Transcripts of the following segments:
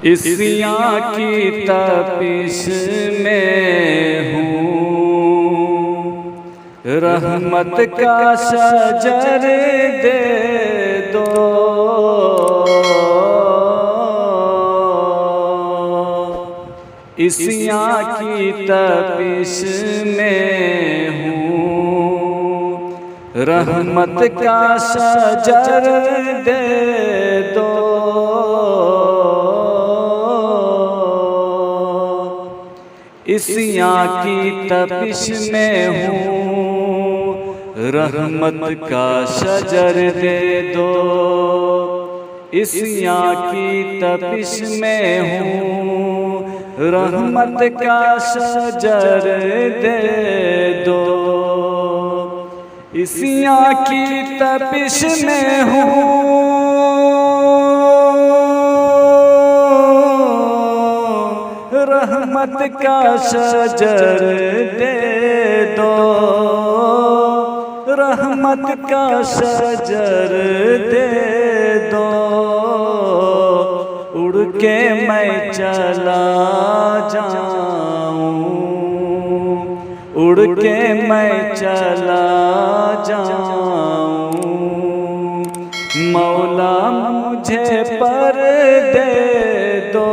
इसियाँ की तपिश में हूँ, रहमत का शजर दे दो। इसियाँ की तपिश में हूँ, रहमत का शजर दे दो। इसियाँ की तपिश में हूँ, रहमत का शजर दे दो। इसियाँ की तपिश में हूँ, रहमत का शजर दे दो। इसियाँ की तपिश में हूँ, रहमत का शजर दे दो। रहमत का शजर दे दो। उड़ के मैं चला जाऊं, उड़ के मैं चला जाऊं। मौला मुझे पर दे दो।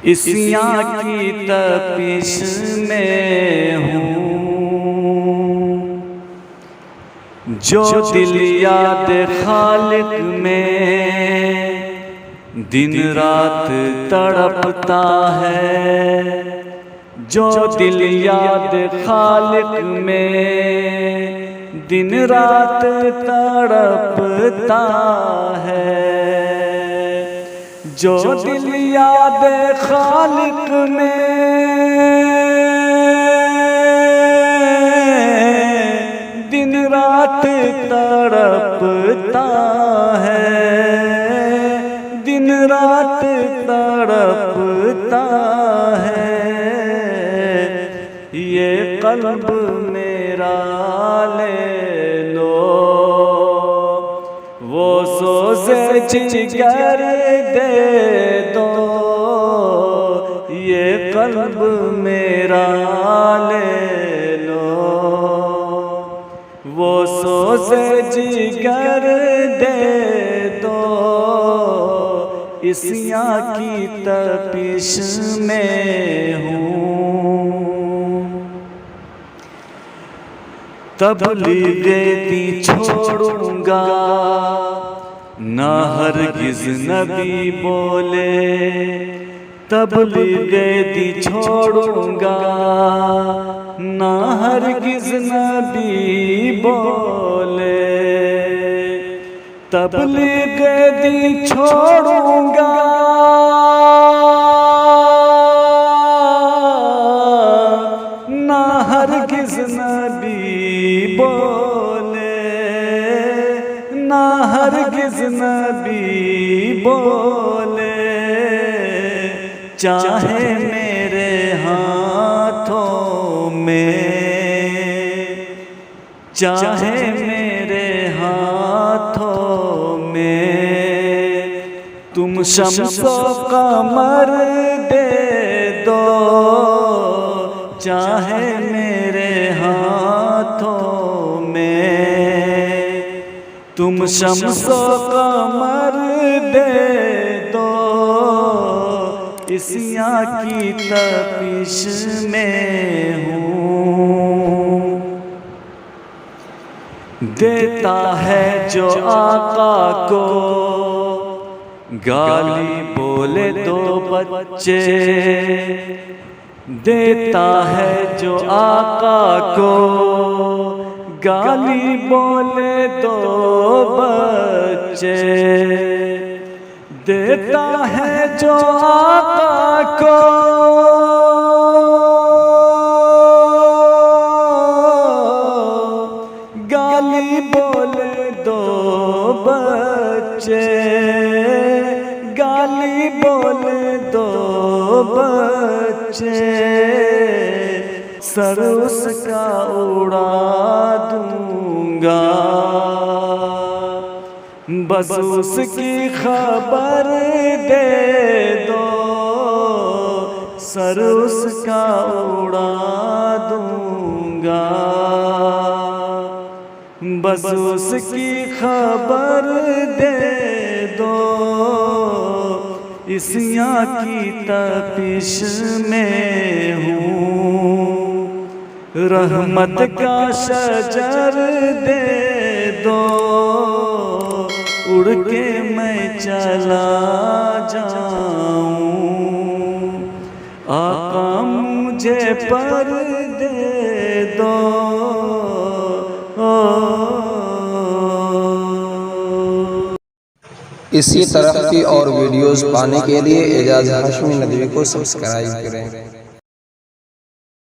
इसियाँ की तपिश में हूँ, जो दिल याद खालिक में दिन रात तड़पता है। जो दिल याद खालिक में दिन रात तड़पता है। जो दिल याद खालिक में दिन रात तड़पता है, दिन रात तड़पता है। ये कल्ब मेरा ले लो, वो सोज़े जिगर दे दो। ये कल्ब मेरा ले लो, वो सोज़े जिगर दे दो। इसियाँ की तपिश में हूँ, तबलीग़े दी छोड़ूंगा ना हरगिज़ नबी बोले। तबलीग़े दी छोड़ूंगा ना हरगिज़ नबी बोले। तबलीग़े दी छोड़ूंगा ना हरगिज़ नबी बोले, ना हरगिज़ नबी बोले। चाहे मेरे हाथों में, चाहे मेरे हाथों में तुम शम्सो कमर दे दो। चाहे मेरे हाथों में तुम शम्सो कमर दे दो। इसियाँ की तपिश में हूँ, देता है जो आका को गाली बोले दो बच्चे। देता है जो आका को गाली बोले दो बच्चे। देता है जो आका को गाली बोले दो बच्चे, गाली बोले दो बच्चे। सर उसका उड़ा दूंगा, बस उसकी खबर दे दो, सर उसका उड़ा दूंगा। बस उसकी खबर दे दो, इस यहाँ की तपिश में हूँ। रहमत का शजर दे दो, उड़ के मैं चला जाऊं। आका मुझे पर दे दो। इसी तरह की और वीडियोस पाने के लिए एजाज हाशमी नदवी को सब्सक्राइब करें।